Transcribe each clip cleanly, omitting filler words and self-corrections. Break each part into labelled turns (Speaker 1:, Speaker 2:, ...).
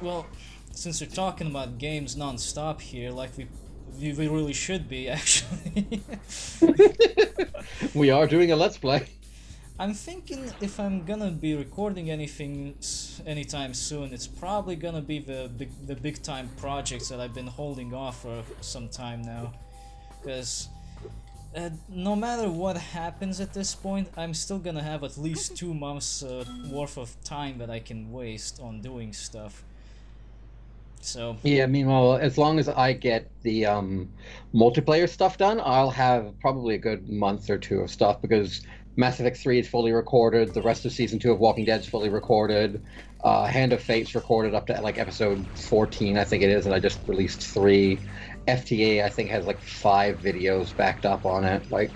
Speaker 1: Well, since we're talking about games non-stop here, like we really should be actually.
Speaker 2: We are doing a Let's Play.
Speaker 1: I'm thinking if I'm gonna be recording anything anytime soon, it's probably gonna be the big time projects that I've been holding off for some time now, because no matter what happens at this point, I'm still gonna have at least 2 months worth of time that I can waste on doing stuff. So
Speaker 2: Yeah, meanwhile, as long as I get the multiplayer stuff done, I'll have probably a good month or two of stuff because Mass Effect 3 is fully recorded, the rest of Season 2 of Walking Dead is fully recorded, Hand of Fate's recorded up to like episode 14, I think it is, and I just released 3. FTA, I think, has like 5 videos backed up on it. Like,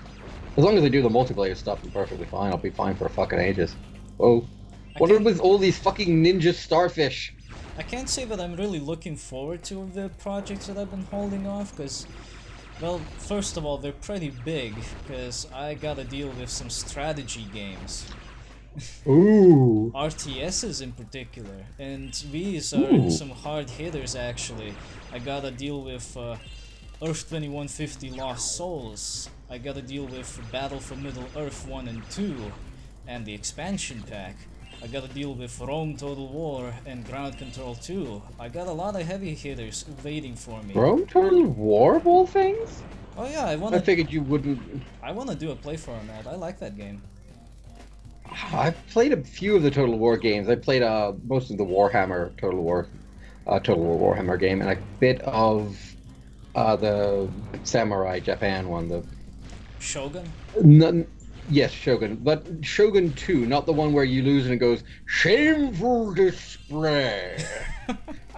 Speaker 2: as long as I do the multiplayer stuff, I'm perfectly fine. I'll be fine for fucking ages. Oh, what are with all these fucking ninja starfish?
Speaker 1: I can't say that I'm really looking forward to the projects that I've been holding off, because, well, first of all, they're pretty big, because I gotta deal with some strategy games.
Speaker 2: Ooh.
Speaker 1: RTSs in particular, and these are some hard hitters actually. I gotta deal with Earth 2150 Lost Souls, I gotta deal with Battle for Middle Earth 1 and 2, and the expansion pack. I gotta deal with Rome Total War and Ground Control 2. I got a lot of heavy hitters waiting for me.
Speaker 2: Rome Total War of all things?
Speaker 1: Oh yeah,
Speaker 2: I figured you wouldn't.
Speaker 1: I wanna do a playthrough on that. I like that game.
Speaker 2: I've played a few of the Total War games. I played most of the Warhammer Total War Warhammer game, and a bit of the Samurai Japan one. The
Speaker 1: Shogun?
Speaker 2: None, yes, Shogun, but Shogun 2, not the one where you lose and it goes shameful display,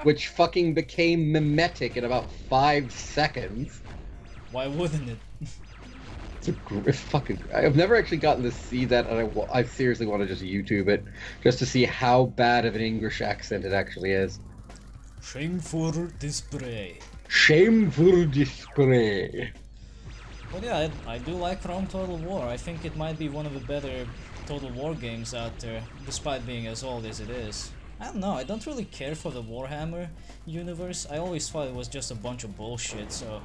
Speaker 2: which fucking became mimetic in about 5 seconds.
Speaker 1: Why wouldn't it?
Speaker 2: It's fucking. I've never actually gotten to see that, and I seriously want to just YouTube it just to see how bad of an English accent it actually is.
Speaker 1: Shameful display.
Speaker 2: Shameful display.
Speaker 1: But yeah, I do like Rome Total War. I think it might be one of the better Total War games out there, despite being as old as it is. I don't know, I don't really care for the Warhammer universe. I always thought it was just a bunch of bullshit, so...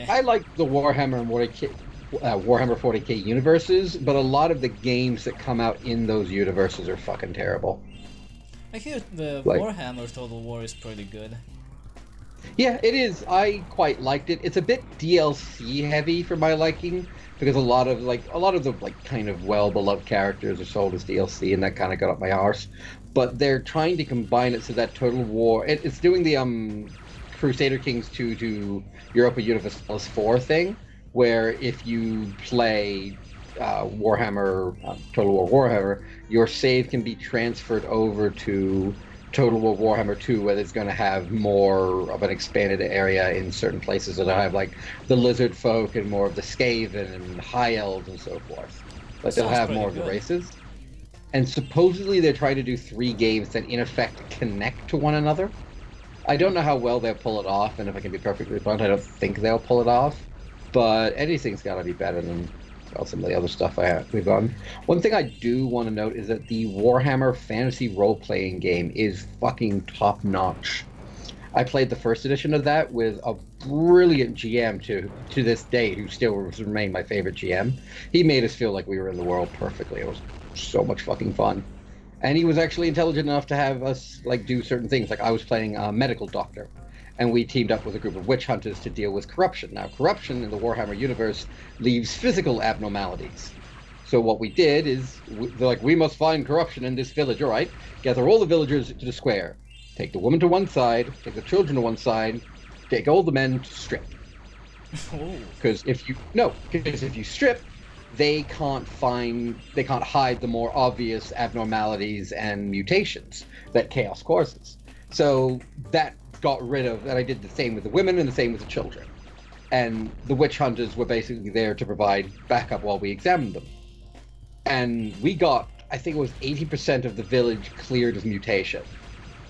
Speaker 2: I like the Warhammer and Warhammer 40k universes, but a lot of the games that come out in those universes are fucking terrible.
Speaker 1: I hear the Warhammer Total War is pretty good.
Speaker 2: Yeah, it is. I quite liked it. It's a bit DLC heavy for my liking because a lot of the kind of well-beloved characters are sold as DLC, and that kind of got up my arse. But they're trying to combine it so that Total War it's doing the Crusader Kings 2 to Europa Universalis 4 thing, where if you play Warhammer Total War Warhammer, your save can be transferred over to Total War Warhammer 2, where it's going to have more of an expanded area in certain places that have like the lizard folk and more of the Skaven and high elves and so forth. But they'll have more of the races. And supposedly they're trying to do 3 games that in effect connect to one another. I don't know how well they'll pull it off, and if I can be perfectly blunt, I don't think they'll pull it off. But anything's got to be better than some of the other stuff we've done. One thing I do want to note is that the Warhammer Fantasy role-playing game is fucking top-notch. I played the first edition of that with a brilliant GM to this day, who still remains my favorite GM. He made us feel like we were in the world perfectly. It was so much fucking fun. And he was actually intelligent enough to have us like do certain things. Like I was playing a medical doctor, and we teamed up with a group of witch hunters to deal with corruption. Now, corruption in the Warhammer universe leaves physical abnormalities. So what we did is, they're like, we must find corruption in this village, all right? Gather all the villagers to the square. Take the woman to one side, take the children to one side, take all the men to strip. Because if you strip, they can't hide the more obvious abnormalities and mutations that chaos causes. So that got rid of, and I did the same with the women and the same with the children. And the witch hunters were basically there to provide backup while we examined them. And we got, I think it was 80% of the village cleared of mutation.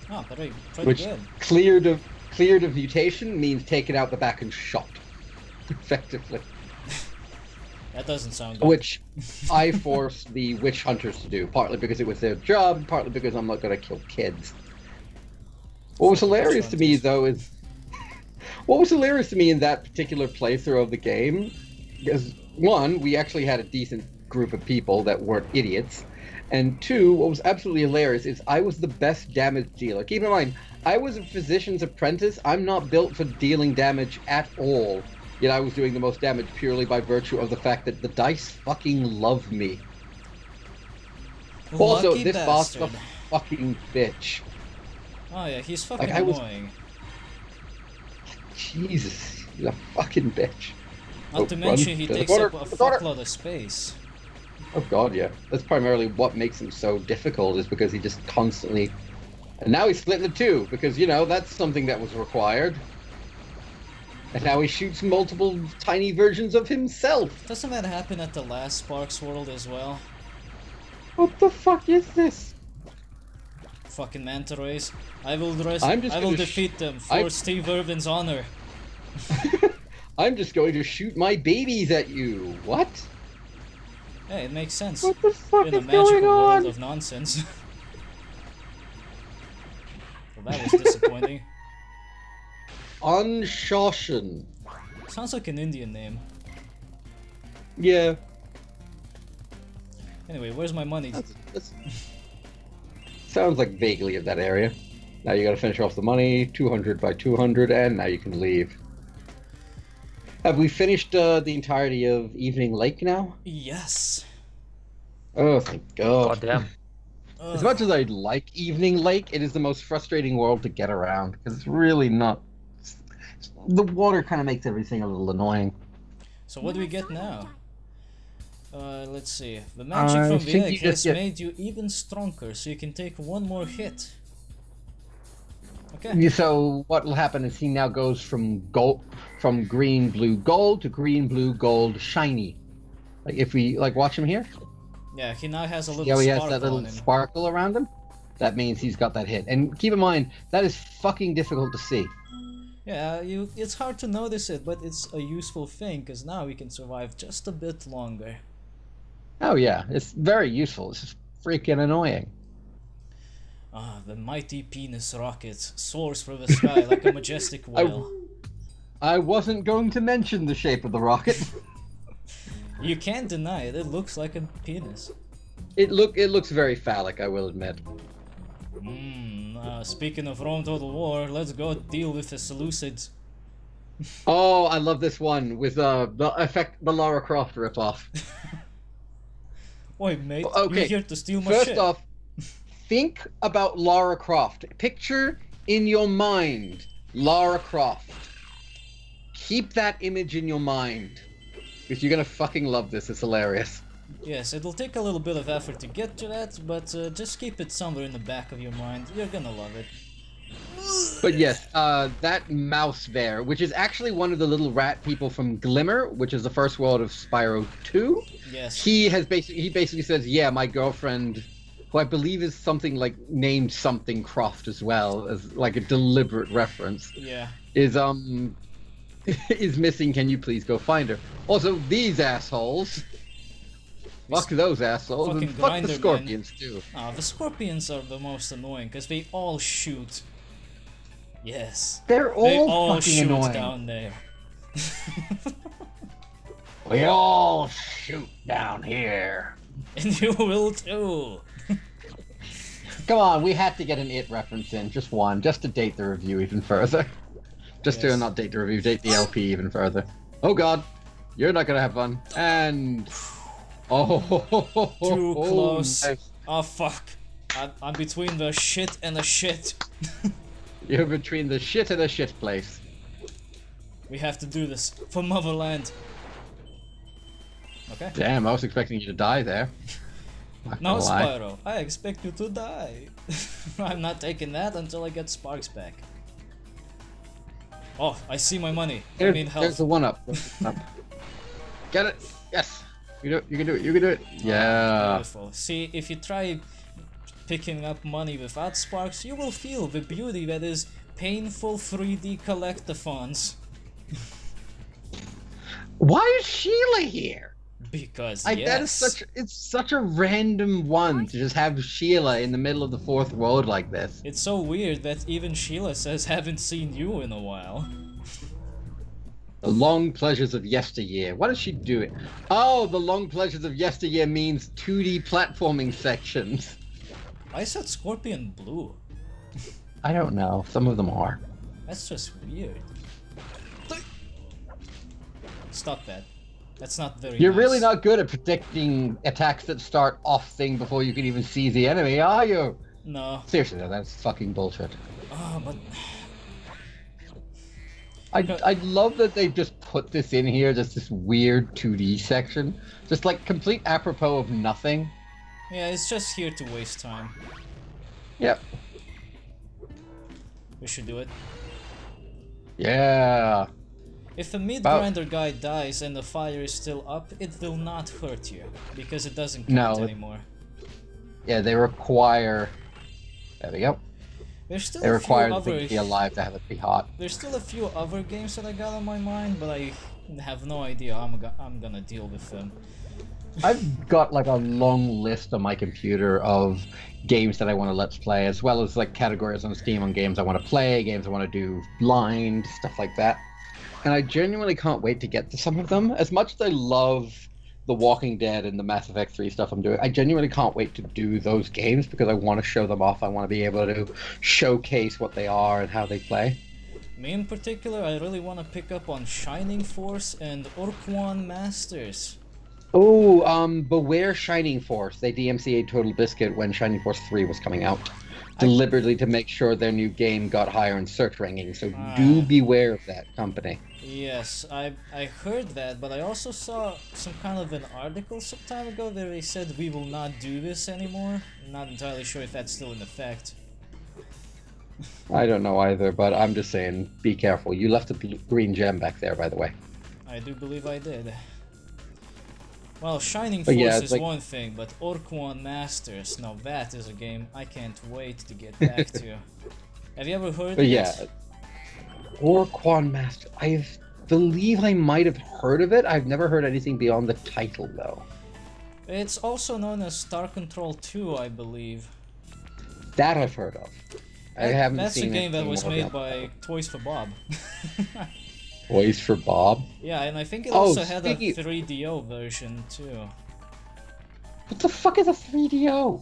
Speaker 1: Oh, pretty
Speaker 2: which
Speaker 1: good.
Speaker 2: Cleared of mutation means taken out the back and shot, effectively.
Speaker 1: That doesn't sound good.
Speaker 2: Which I forced the witch hunters to do, partly because it was their job, partly because I'm not going to kill kids. What was hilarious to me, though, is what was hilarious to me in that particular playthrough of the game is, one, we actually had a decent group of people that weren't idiots, and two, what was absolutely hilarious is I was the best damage dealer. Keep in mind, I was a physician's apprentice. I'm not built for dealing damage at all, yet I was doing the most damage purely by virtue of the fact that the dice fucking love me. Also,
Speaker 1: Lucky
Speaker 2: this boss is a
Speaker 1: bastard.
Speaker 2: fucking bitch.
Speaker 1: Oh yeah, he's fucking
Speaker 2: Like, I was-
Speaker 1: annoying.
Speaker 2: Jesus, he's a fucking bitch.
Speaker 1: Not to
Speaker 2: run.
Speaker 1: mention he
Speaker 2: To the
Speaker 1: takes
Speaker 2: corner,
Speaker 1: up a
Speaker 2: to the corner.
Speaker 1: fuckload of space.
Speaker 2: Oh god, yeah. That's primarily what makes him so difficult, is because he just constantly... And now he's split into two, because, you know, that's something that was required. And now he shoots multiple tiny versions of himself.
Speaker 1: Doesn't that happen at the last Sparks World as well?
Speaker 2: What the fuck is this?
Speaker 1: Fucking manta rays. I will
Speaker 2: gonna
Speaker 1: defeat them for Steve Irwin's honor.
Speaker 2: I'm just going to shoot my babies at you. What?
Speaker 1: Hey, it makes sense.
Speaker 2: What the fuck
Speaker 1: In a
Speaker 2: is
Speaker 1: magical
Speaker 2: going
Speaker 1: world
Speaker 2: on?
Speaker 1: of nonsense. Well, that was disappointing.
Speaker 2: Unshoshin.
Speaker 1: Sounds like an Indian name.
Speaker 2: Yeah.
Speaker 1: Anyway, where's my money?
Speaker 2: That's- Sounds like vaguely of that area. Now you gotta finish off the money, 200 by 200, and now you can leave. Have we finished the entirety of Evening Lake now?
Speaker 1: Yes.
Speaker 2: Oh, thank God.
Speaker 3: Goddamn.
Speaker 2: As much as I like Evening Lake, it is the most frustrating world to get around, because it's really not... The water kind of makes everything a little annoying.
Speaker 1: So what do we get now? Let's see. The magic
Speaker 2: I
Speaker 1: from the
Speaker 2: think
Speaker 1: egg
Speaker 2: you
Speaker 1: has
Speaker 2: just get-
Speaker 1: made you even stronger, so you can take one more hit. Okay.
Speaker 2: So what will happen is he now goes from green, blue, gold to green, blue, gold, shiny. Like if we watch him here.
Speaker 1: Yeah, he now has a
Speaker 2: Yeah,
Speaker 1: little
Speaker 2: he has
Speaker 1: sparkle
Speaker 2: that little
Speaker 1: on him.
Speaker 2: sparkle around him. That means he's got that hit. And keep in mind, that is fucking difficult to see.
Speaker 1: Yeah, it's hard to notice it, but it's a useful thing, because now we can survive just a bit longer.
Speaker 2: Oh yeah, it's very useful. It's just freaking annoying.
Speaker 1: Ah, the mighty penis rocket soars through the sky like a majestic whale.
Speaker 2: I wasn't going to mention the shape of the rocket.
Speaker 1: You can't deny it, it looks like a penis.
Speaker 2: It looks very phallic, I will admit.
Speaker 1: Speaking of Rome Total War, let's go deal with the Seleucids.
Speaker 2: Oh, I love this one with the Lara Croft ripoff.
Speaker 1: Oi, mate,
Speaker 2: Okay,
Speaker 1: you're here to steal my
Speaker 2: First
Speaker 1: shit.
Speaker 2: off, think about Lara Croft. Picture in your mind Lara Croft. Keep that image in your mind, because you're gonna fucking love this. It's hilarious.
Speaker 1: Yes, it'll take a little bit of effort to get to that, but just keep it somewhere in the back of your mind. You're gonna love it.
Speaker 2: But yes, that mouse there, which is actually one of the little rat people from Glimmer, which is the first world of Spyro 2.
Speaker 1: Yes.
Speaker 2: He basically says, yeah, my girlfriend, who I believe is something like named something Croft as well, as like a deliberate reference,
Speaker 1: Yeah.
Speaker 2: is is missing. Can you please go find her? Also, these assholes. Fuck those assholes, and
Speaker 1: fucking
Speaker 2: fuck
Speaker 1: grinder
Speaker 2: the
Speaker 1: men.
Speaker 2: scorpions too.
Speaker 1: Ah, the scorpions are the most annoying, because they all shoot. Yes.
Speaker 2: They're
Speaker 1: They
Speaker 2: all
Speaker 1: all
Speaker 2: fucking
Speaker 1: shoot
Speaker 2: annoying.
Speaker 1: down there.
Speaker 2: We all shoot down here.
Speaker 1: And you will too.
Speaker 2: Come on, we had to get an It reference in, just one, just to date the review even further. Just to
Speaker 1: Yes.
Speaker 2: not date the review, date the LP even further. Oh god, you're not gonna have fun. And oh,
Speaker 1: Too close.
Speaker 2: nice.
Speaker 1: Oh fuck. I'm between the shit and the shit.
Speaker 2: You're between the shit and the shit place.
Speaker 1: We have to do this for motherland. Okay.
Speaker 2: Damn, I was expecting you to die there. Not
Speaker 1: No,
Speaker 2: gonna lie.
Speaker 1: Spyro, I expect you to die. I'm not taking that until I get Sparks back. Oh, I see my money. I
Speaker 2: There's,
Speaker 1: need
Speaker 2: there's
Speaker 1: help.
Speaker 2: the one up. Get it? Yes. You can do it. You can do it. Yeah.
Speaker 1: Beautiful. See, if you try picking up money without Sparks, you will feel the beauty that is painful 3D collectathons.
Speaker 2: Why is Sheila here?
Speaker 1: Because
Speaker 2: That is
Speaker 1: yes.
Speaker 2: it's such a random one to just have Sheila in the middle of the fourth world like this.
Speaker 1: It's so weird that even Sheila says haven't seen you in a while.
Speaker 2: The long pleasures of yesteryear. What is she doing? Oh, the long pleasures of yesteryear means 2D platforming sections.
Speaker 1: Why is that scorpion blue?
Speaker 2: I don't know. Some of them are.
Speaker 1: That's just weird. Stop that. That's not very
Speaker 2: You're
Speaker 1: nice.
Speaker 2: really not good at predicting attacks that start off thing before you can even see the enemy, are you?
Speaker 1: No.
Speaker 2: Seriously, though, that's fucking bullshit.
Speaker 1: Oh, but...
Speaker 2: I love that they just put this in here, just this weird 2D section. Just like complete apropos of nothing.
Speaker 1: Yeah, it's just here to waste time.
Speaker 2: Yep.
Speaker 1: We should do it.
Speaker 2: Yeah.
Speaker 1: If a meat grinder guy dies and the fire is still up, it will not hurt you, because it doesn't count anymore.
Speaker 2: Yeah, they require... There we go.
Speaker 1: There's still
Speaker 2: they require the thing to be alive to have it be hot.
Speaker 1: There's still a few other games that I got on my mind, but I have no idea how I'm gonna deal with them.
Speaker 2: I've got like a long list on my computer of games that I want to let's play, as well as like categories on Steam on games I want to play, games I want to do blind, stuff like that. And I genuinely can't wait to get to some of them. As much as I love The Walking Dead and the Mass Effect 3 stuff I'm doing, I genuinely can't wait to do those games because I want to show them off. I want to be able to showcase what they are and how they play.
Speaker 1: Me in particular, I really want to pick up on Shining Force and Orkwon Masters.
Speaker 2: Oh, Beware Shining Force. They DMCA'd Total Biscuit when Shining Force 3 was coming out. Deliberately to make sure their new game got higher in search rankings, so do beware of that company.
Speaker 1: Yes, I heard that, but I also saw some kind of an article some time ago where they said we will not do this anymore. I'm not entirely sure if that's still in effect.
Speaker 2: I don't know either, but I'm just saying, be careful. You left a green gem back there, by the way.
Speaker 1: I do believe I did. Well, Shining Force is like... one thing, but Orkwon Masters, now that is a game I can't wait to get back to. Have you ever heard of it?
Speaker 2: Orkwon Master. I believe I might have heard of it. I've never heard anything beyond the title, though.
Speaker 1: It's also known as Star Control 2, I believe.
Speaker 2: That I've heard of. I haven't
Speaker 1: That's
Speaker 2: seen
Speaker 1: a game that was made by Toys for Bob.
Speaker 2: Toys for Bob?
Speaker 1: Yeah, and I think it also had a 3DO version, too.
Speaker 2: What the fuck is a 3DO?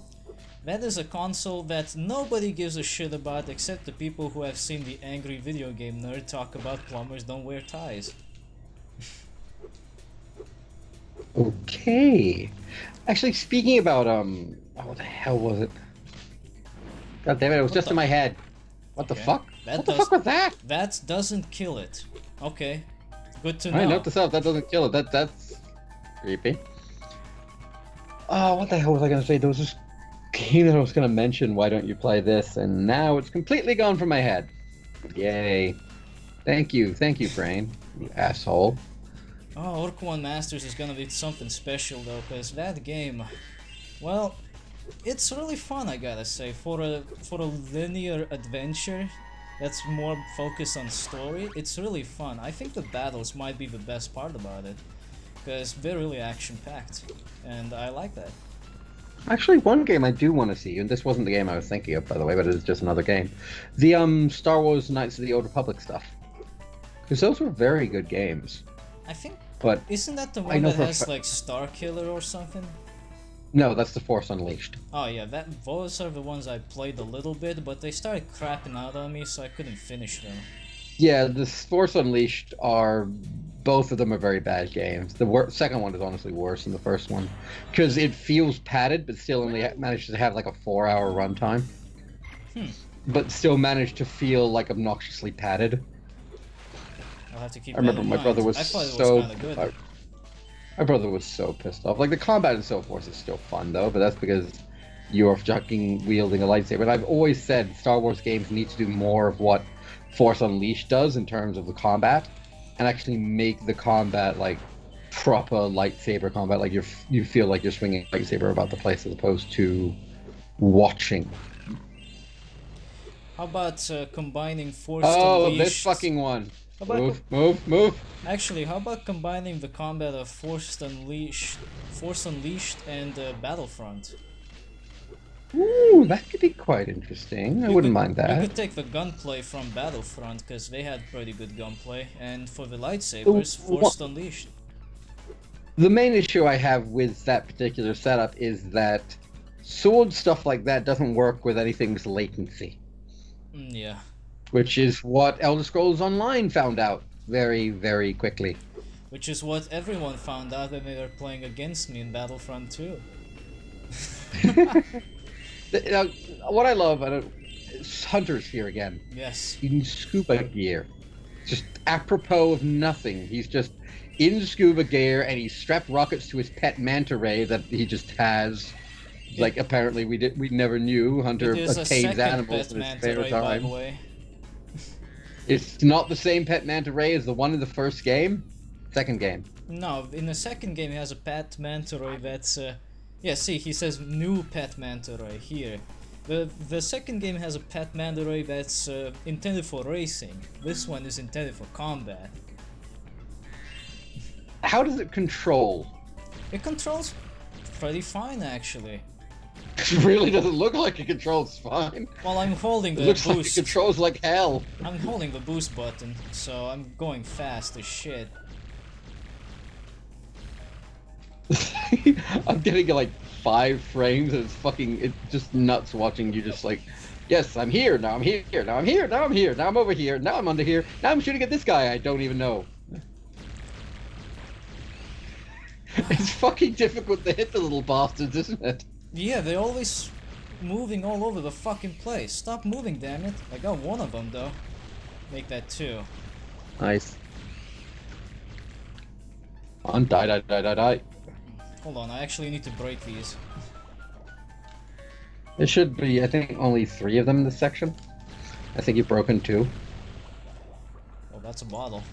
Speaker 1: That is a console that nobody gives a shit about except the people who have seen the Angry Video Game Nerd talk about plumbers don't wear ties.
Speaker 2: Okay. Actually, speaking about, what the hell was it? God damn it, it was just in my head. What the fuck? What the fuck was that?
Speaker 1: That doesn't kill it. Okay. Good to know.
Speaker 2: Alright, note to self, that doesn't kill it. That's creepy. Oh, what the hell was I gonna say? There was this game that I was gonna mention, why don't you play this? And now it's completely gone from my head. Yay. Thank you, brain. You asshole.
Speaker 1: Oh, Orkwon Masters is gonna be something special though, because that game, well, it's really fun, I gotta say. For a linear adventure that's more focused on story, it's really fun. I think the battles might be the best part about it, because they're really action-packed, and I like that.
Speaker 2: Actually, one game I do want to see, and this wasn't the game I was thinking of, by the way, but it's just another game. The Star Wars Knights of the Old Republic stuff. Because those were very good games.
Speaker 1: I think,
Speaker 2: but
Speaker 1: isn't that the one that has like Star Killer or something?
Speaker 2: No, that's the Force Unleashed.
Speaker 1: Oh yeah, those are the ones I played a little bit, but they started crapping out on me, so I couldn't finish them.
Speaker 2: Yeah, the Force Unleashed are... Both of them are very bad games. The second one is honestly worse than the first one. Because it feels padded, but still only manages to have like a 4-hour runtime. But still managed to feel like obnoxiously padded.
Speaker 1: I'll have to keep
Speaker 2: I remember my brother was so... My brother was so pissed off. Like, the combat in Star Wars is still fun, though, but that's because you're fucking wielding a lightsaber. And I've always said Star Wars games need to do more of what Force Unleashed does in terms of the combat, and actually make the combat, like, proper lightsaber combat. Like, you feel like you're swinging a lightsaber about the place as opposed to watching.
Speaker 1: How about combining Force
Speaker 2: Unleashed...
Speaker 1: Oh,
Speaker 2: this fucking one.
Speaker 1: How about
Speaker 2: Move.
Speaker 1: actually, how about combining the combat of Force Unleashed, and Battlefront?
Speaker 2: Ooh, that could be quite interesting. I wouldn't mind
Speaker 1: You
Speaker 2: that.
Speaker 1: could take the gunplay from Battlefront because they had pretty good gunplay, and for the
Speaker 2: Ooh,
Speaker 1: lightsabers, Force Unleashed.
Speaker 2: The main issue I have with that particular setup is that sword stuff like that doesn't work with anything's latency,
Speaker 1: Yeah.
Speaker 2: which is what Elder Scrolls Online found out very, very quickly.
Speaker 1: Which is what everyone found out when they were playing against me in Battlefront 2.
Speaker 2: Now, what I love, is Hunter's here again.
Speaker 1: Yes.
Speaker 2: In scuba gear. Just apropos of nothing. He's just in scuba gear and he's strapped rockets to his pet manta ray that he just has. Like, apparently we never knew Hunter tames animals in his spare time.
Speaker 1: By the way.
Speaker 2: It's not the same pet manta ray as the one in the first game? Second game.
Speaker 1: No, in the second game he has a pet manta ray that's yeah, see, he says new pet manta ray here. The second game has a pet manta ray that's intended for racing. This one is intended for combat.
Speaker 2: How does it control?
Speaker 1: It controls pretty fine actually.
Speaker 2: It really doesn't look like it controls fine.
Speaker 1: Well, I'm holding the
Speaker 2: It looks
Speaker 1: boost.
Speaker 2: like it controls like hell.
Speaker 1: I'm holding the boost button, so I'm going fast as shit.
Speaker 2: I'm getting like 5 frames and it's just nuts watching you just like, yes, I'm here, now I'm here, now I'm here, now I'm here, now I'm over here, now I'm under here, now I'm shooting at this guy I don't even know. It's fucking difficult to hit the little bastards, isn't it?
Speaker 1: Yeah, they're always moving all over the fucking place. Stop moving, damn it. I got one of them though. Make that 2.
Speaker 2: Nice. On, die.
Speaker 1: Hold on, I actually need to break these.
Speaker 2: There should be, I think, only 3 of them in this section. I think you've broken 2.
Speaker 1: Oh, that's a bottle.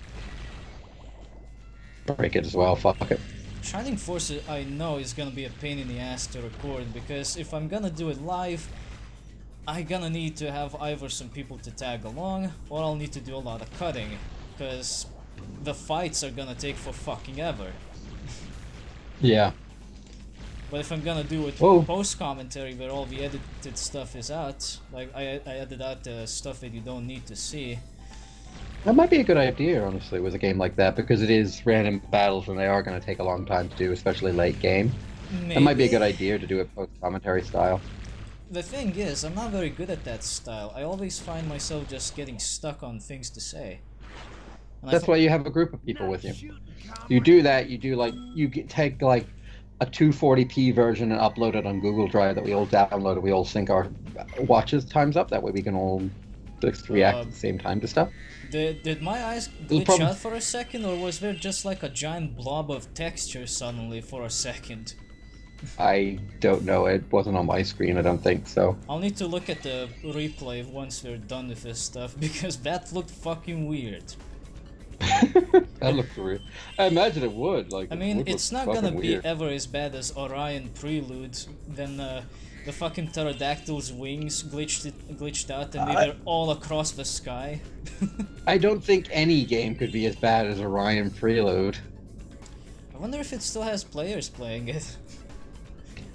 Speaker 2: Break it as well, fuck it.
Speaker 1: Shining Force, I know, is gonna be a pain in the ass to record, because if I'm gonna do it live, I'm gonna need to have either some people to tag along, or I'll need to do a lot of cutting, because the fights are gonna take for fucking ever.
Speaker 2: Yeah.
Speaker 1: But if I'm gonna do it
Speaker 2: Whoa.
Speaker 1: post-commentary where all the edited stuff is out, like I edit out the stuff that you don't need to see.
Speaker 2: That might be a good idea, honestly, with a game like that, because it is random battles and they are going to take a long time to do, especially late game.
Speaker 1: Maybe.
Speaker 2: That might be a good idea to do it post-commentary style.
Speaker 1: The thing is, I'm not very good at that style. I always find myself just getting stuck on things to say. And
Speaker 2: That's why you have a group of people with you. You do that, take like a 240p version and upload it on Google Drive that we all download and we all sync our watches times up. That way we can all just react at the same time to stuff.
Speaker 1: Did my eyes glitch out for a second, or was there just like a giant blob of texture suddenly for a second?
Speaker 2: I don't know. It wasn't on my screen, I don't think so.
Speaker 1: I'll need to look at the replay once we're done with this stuff, because that looked fucking weird.
Speaker 2: That looked weird. I imagine it would. Like,
Speaker 1: I mean, it's not gonna be
Speaker 2: weird.
Speaker 1: ever as bad as Orion Prelude, then the fucking pterodactyl's wings glitched out and they were all across the sky.
Speaker 2: I don't think any game could be as bad as Orion Prelude.
Speaker 1: I wonder if it still has players playing it.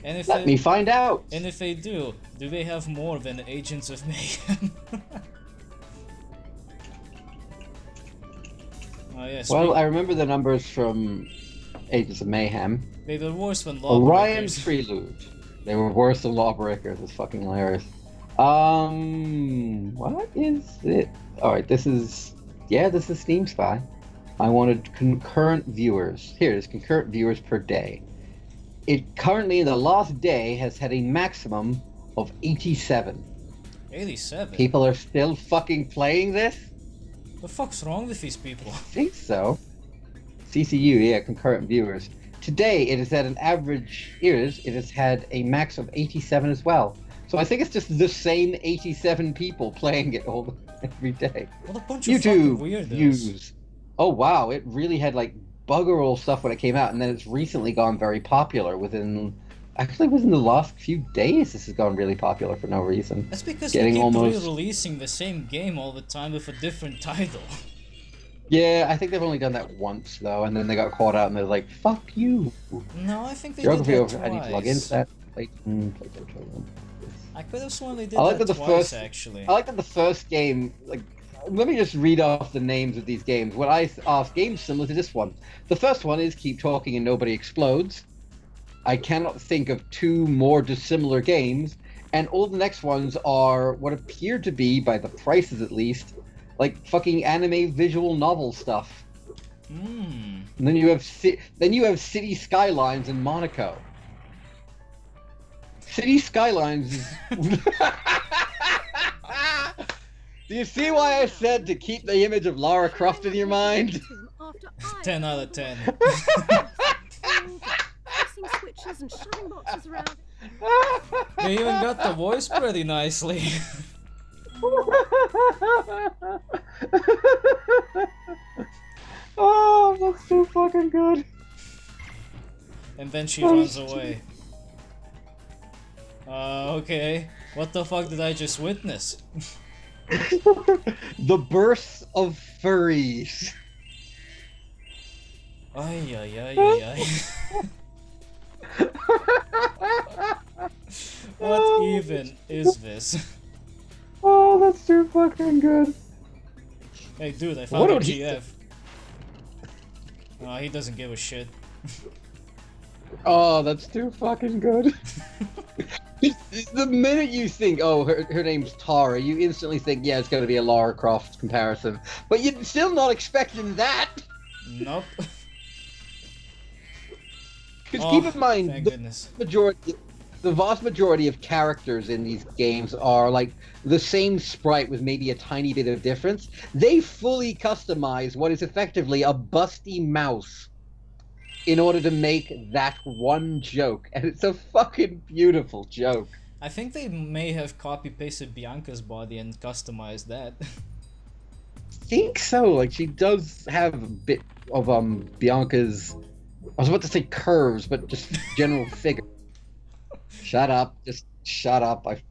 Speaker 1: And if
Speaker 2: Let me find out!
Speaker 1: And if they do they have more than Agents of Mayhem? Oh yes.
Speaker 2: Well, I remember the numbers from Agents of Mayhem.
Speaker 1: They were worse than
Speaker 2: Orion
Speaker 1: Lawbreakers.
Speaker 2: Prelude. They were worse than Lawbreakers. It's fucking hilarious. What is it? Alright, this is Steam Spy. I wanted concurrent viewers. Here it is, concurrent viewers per day. It currently, in the last day, has had a maximum of 87.
Speaker 1: 87?
Speaker 2: People are still fucking playing this?
Speaker 1: The fuck's wrong with these people?
Speaker 2: I think so. CCU, yeah, concurrent viewers. Today, it has had an average, it has had a max of 87 as well. So I think it's just the same 87 people playing it every day.
Speaker 1: What a bunch of fucking
Speaker 2: YouTube
Speaker 1: weirdos.
Speaker 2: views. Oh wow, it really had like bugger all stuff when it came out, and then it's recently gone very popular within the last few days. This has gone really popular for no reason.
Speaker 1: That's because they keep re-releasing the same game all the time with a different title.
Speaker 2: Yeah, I think they've only done that once though, and then they got caught out and they're like, "Fuck you."
Speaker 1: No, I think they
Speaker 2: Geography
Speaker 1: did that
Speaker 2: over. I need to log into
Speaker 1: twice.
Speaker 2: that.
Speaker 1: I could have sworn they did
Speaker 2: I like
Speaker 1: that
Speaker 2: that the
Speaker 1: twice,
Speaker 2: first.
Speaker 1: actually.
Speaker 2: I like that the first game. Like, let me just read off the names of these games. When I ask games similar to this one, the first one is Keep Talking and Nobody Explodes. I cannot think of two more dissimilar games, and all the next ones are what appear to be, by the prices at least, like fucking anime visual novel stuff.
Speaker 1: Hmm.
Speaker 2: And then you have City Skylines in Monaco. City Skylines is... Do you see why I said to keep the image of Lara Croft in your mind?
Speaker 1: 10 out of 10.
Speaker 3: Switches and shoving boxes around.
Speaker 1: They even got the voice pretty nicely.
Speaker 2: Oh, that's so fucking good.
Speaker 1: And then she runs away. Okay. What the fuck did I just witness?
Speaker 2: The birth of furries.
Speaker 1: Ay, ay, ay, ay, ay. What even is this?
Speaker 2: Oh, that's too fucking good.
Speaker 1: Hey, dude, I found
Speaker 2: What
Speaker 1: a
Speaker 2: would he
Speaker 1: GF. Oh, he doesn't give a shit.
Speaker 2: Oh, that's too fucking good. The minute you think, oh, her name's Tara, you instantly think, yeah, it's going to be a Lara Croft comparison. But you're still not expecting that.
Speaker 1: Nope.
Speaker 2: Because keep in mind,
Speaker 1: Thank goodness.
Speaker 2: the vast majority of characters in these games are like the same sprite with maybe a tiny bit of difference. They fully customize what is effectively a busty mouse in order to make that one joke, and it's a fucking beautiful joke.
Speaker 1: I think they may have copy-pasted Bianca's body and customized that.
Speaker 2: Think so. Like, she does have a bit of Bianca's, I was about to say curves, but just general figure. Shut up. Just shut up. I